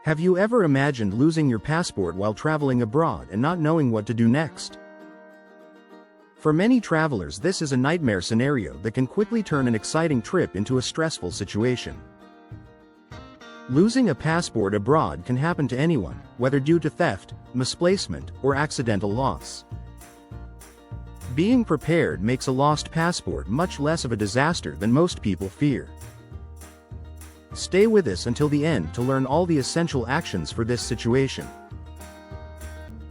Have you ever imagined losing your passport while traveling abroad and not knowing what to do next? For many travelers, this is a nightmare scenario that can quickly turn an exciting trip into a stressful situation. Losing a passport abroad can happen to anyone, whether due to theft, misplacement, or accidental loss. Being prepared makes a lost passport much less of a disaster than most people fear. Stay with us until the end to learn all the essential actions for this situation.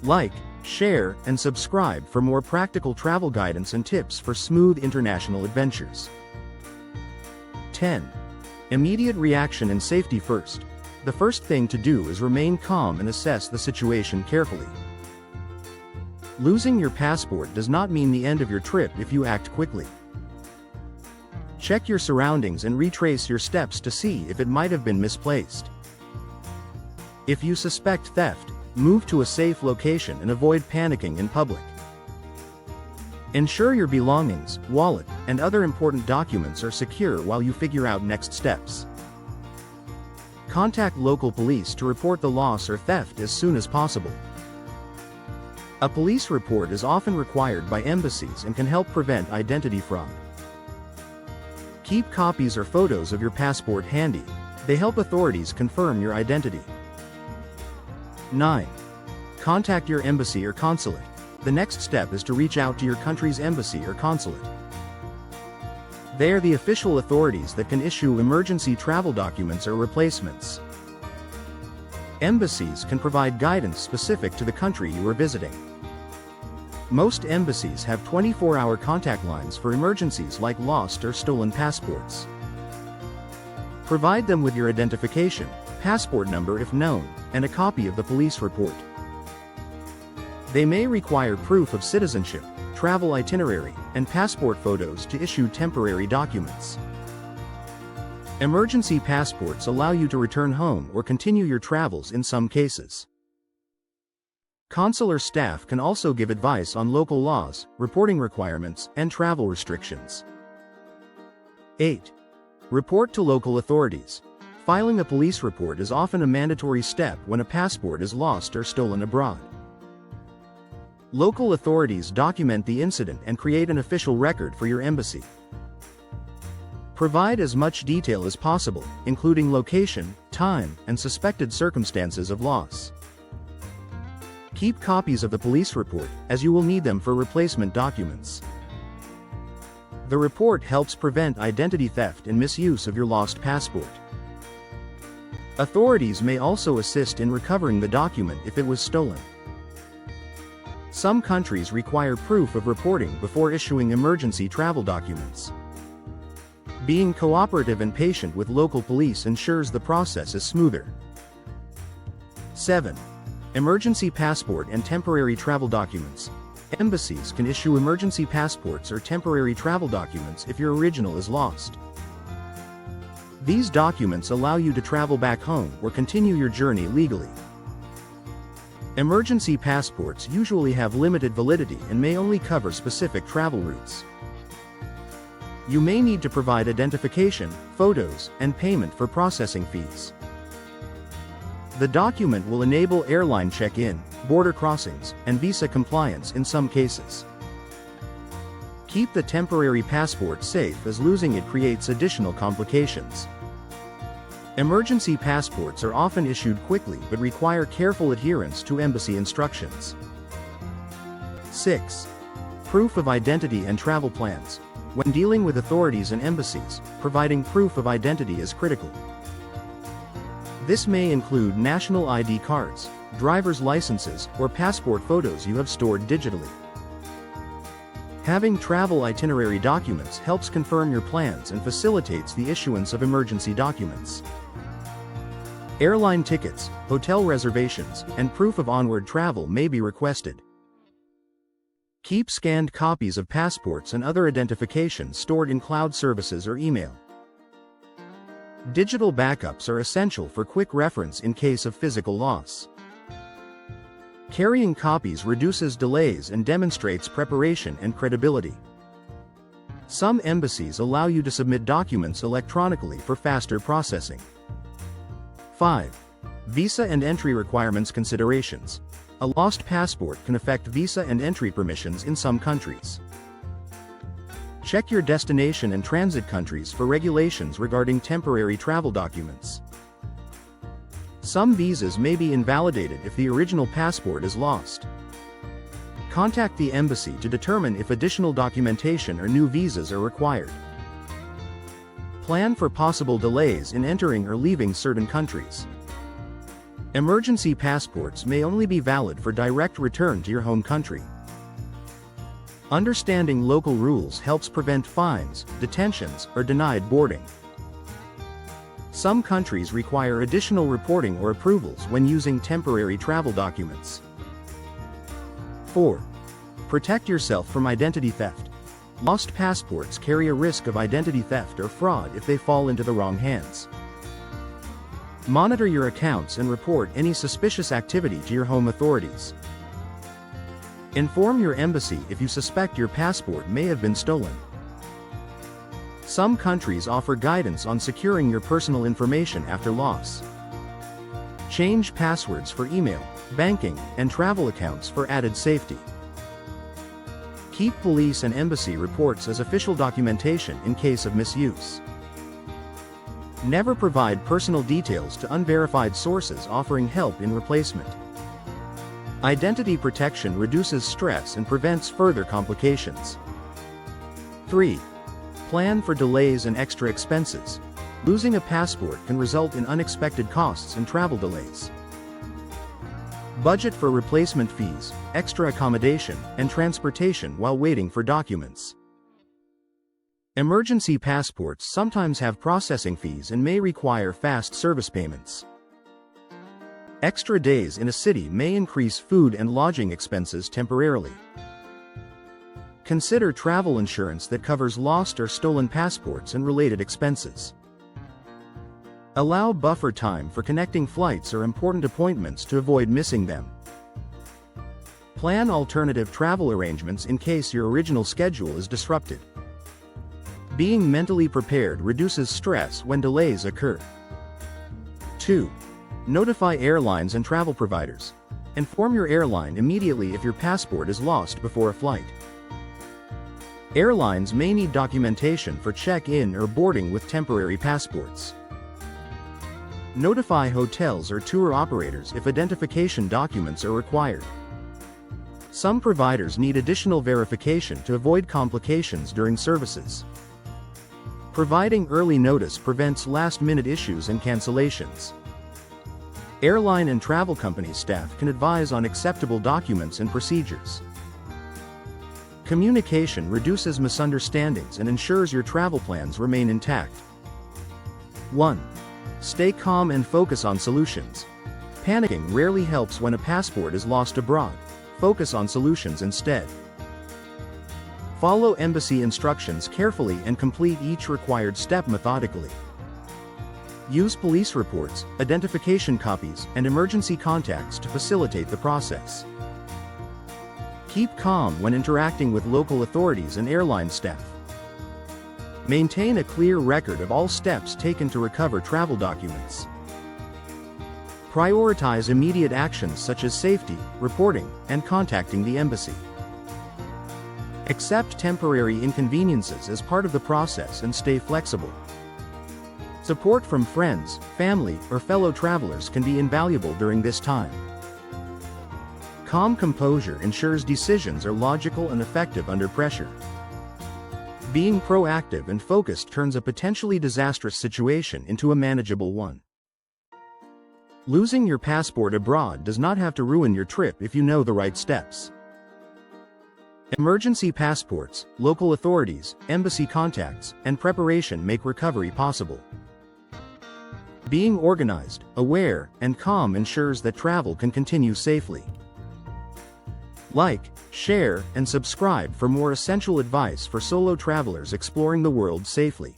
Like, share, and subscribe for more practical travel guidance and tips for smooth international adventures. 10. Immediate reaction and safety first. The first thing to do is remain calm and assess the situation carefully. Losing your passport does not mean the end of your trip if you act quickly. Check your surroundings and retrace your steps to see if it might have been misplaced. If you suspect theft, move to a safe location and avoid panicking in public. Ensure your belongings, wallet, and other important documents are secure while you figure out next steps. Contact local police to report the loss or theft as soon as possible. A police report is often required by embassies and can help prevent identity fraud. Keep copies or photos of your passport handy. They help authorities confirm your identity. 9. Contact your embassy or consulate. The next step is to reach out to your country's embassy or consulate. They are the official authorities that can issue emergency travel documents or replacements. Embassies can provide guidance specific to the country you are visiting. Most embassies have 24-hour contact lines for emergencies like lost or stolen passports. Provide them with your identification, passport number if known, and a copy of the police report. They may require proof of citizenship, travel itinerary, and passport photos to issue temporary documents. Emergency passports allow you to return home or continue your travels in some cases. Consular staff can also give advice on local laws, reporting requirements, and travel restrictions. 8. Report to local authorities. Filing a police report is often a mandatory step when a passport is lost or stolen abroad. Local authorities document the incident and create an official record for your embassy. Provide as much detail as possible, including location, time, and suspected circumstances of loss. Keep copies of the police report, as you will need them for replacement documents. The report helps prevent identity theft and misuse of your lost passport. Authorities may also assist in recovering the document if it was stolen. Some countries require proof of reporting before issuing emergency travel documents. Being cooperative and patient with local police ensures the process is smoother. 7. Emergency passport and temporary travel documents. Embassies can issue emergency passports or temporary travel documents if your original is lost. These documents allow you to travel back home or continue your journey legally. Emergency passports usually have limited validity and may only cover specific travel routes. You may need to provide identification, photos, and payment for processing fees. The document will enable airline check-in, border crossings, and visa compliance in some cases. Keep the temporary passport safe, as losing it creates additional complications. Emergency passports are often issued quickly but require careful adherence to embassy instructions. 6. Proof of identity and travel plans. When dealing with authorities and embassies, providing proof of identity is critical. This may include national ID cards, driver's licenses, or passport photos you have stored digitally. Having travel itinerary documents helps confirm your plans and facilitates the issuance of emergency documents. Airline tickets, hotel reservations, and proof of onward travel may be requested. Keep scanned copies of passports and other identification stored in cloud services or email. Digital backups are essential for quick reference in case of physical loss. Carrying copies reduces delays and demonstrates preparation and credibility. Some embassies allow you to submit documents electronically for faster processing. 5. Visa and entry requirements considerations. A lost passport can affect visa and entry permissions in some countries. Check your destination and transit countries for regulations regarding temporary travel documents. Some visas may be invalidated if the original passport is lost. Contact the embassy to determine if additional documentation or new visas are required. Plan for possible delays in entering or leaving certain countries. Emergency passports may only be valid for direct return to your home country. Understanding local rules helps prevent fines, detentions, or denied boarding. Some countries require additional reporting or approvals when using temporary travel documents. 4. Protect yourself from identity theft. Lost passports carry a risk of identity theft or fraud if they fall into the wrong hands. Monitor your accounts and report any suspicious activity to your home authorities. Inform your embassy if you suspect your passport may have been stolen. Some countries offer guidance on securing your personal information after loss. Change passwords for email, banking, and travel accounts for added safety. Keep police and embassy reports as official documentation in case of misuse. Never provide personal details to unverified sources offering help in replacement. Identity protection reduces stress and prevents further complications. 3. Plan for delays and extra expenses. Losing a passport can result in unexpected costs and travel delays. Budget for replacement fees, extra accommodation, and transportation while waiting for documents. Emergency passports sometimes have processing fees and may require fast service payments. Extra days in a city may increase food and lodging expenses temporarily. Consider travel insurance that covers lost or stolen passports and related expenses. Allow buffer time for connecting flights or important appointments to avoid missing them. Plan alternative travel arrangements in case your original schedule is disrupted. Being mentally prepared reduces stress when delays occur. 2. Notify airlines and travel providers. Inform your airline immediately if your passport is lost before a flight. Airlines may need documentation for check-in or boarding with temporary passports. Notify hotels or tour operators if identification documents are required. Some providers need additional verification to avoid complications during services. Providing early notice prevents last-minute issues and cancellations. Airline and travel company staff can advise on acceptable documents and procedures. Communication reduces misunderstandings and ensures your travel plans remain intact. 1. Stay calm and focus on solutions. Panicking rarely helps when a passport is lost abroad. Focus on solutions instead. Follow embassy instructions carefully and complete each required step methodically. Use police reports, identification copies, and emergency contacts to facilitate the process. Keep calm when interacting with local authorities and airline staff. Maintain a clear record of all steps taken to recover travel documents. Prioritize immediate actions such as safety, reporting, and contacting the embassy. Accept temporary inconveniences as part of the process and stay flexible. Support from friends, family, or fellow travelers can be invaluable during this time. Calm composure ensures decisions are logical and effective under pressure. Being proactive and focused turns a potentially disastrous situation into a manageable one. Losing your passport abroad does not have to ruin your trip if you know the right steps. Emergency passports, local authorities, embassy contacts, and preparation make recovery possible. Being organized, aware, and calm ensures that travel can continue safely. Like, share, and subscribe for more essential advice for solo travelers exploring the world safely.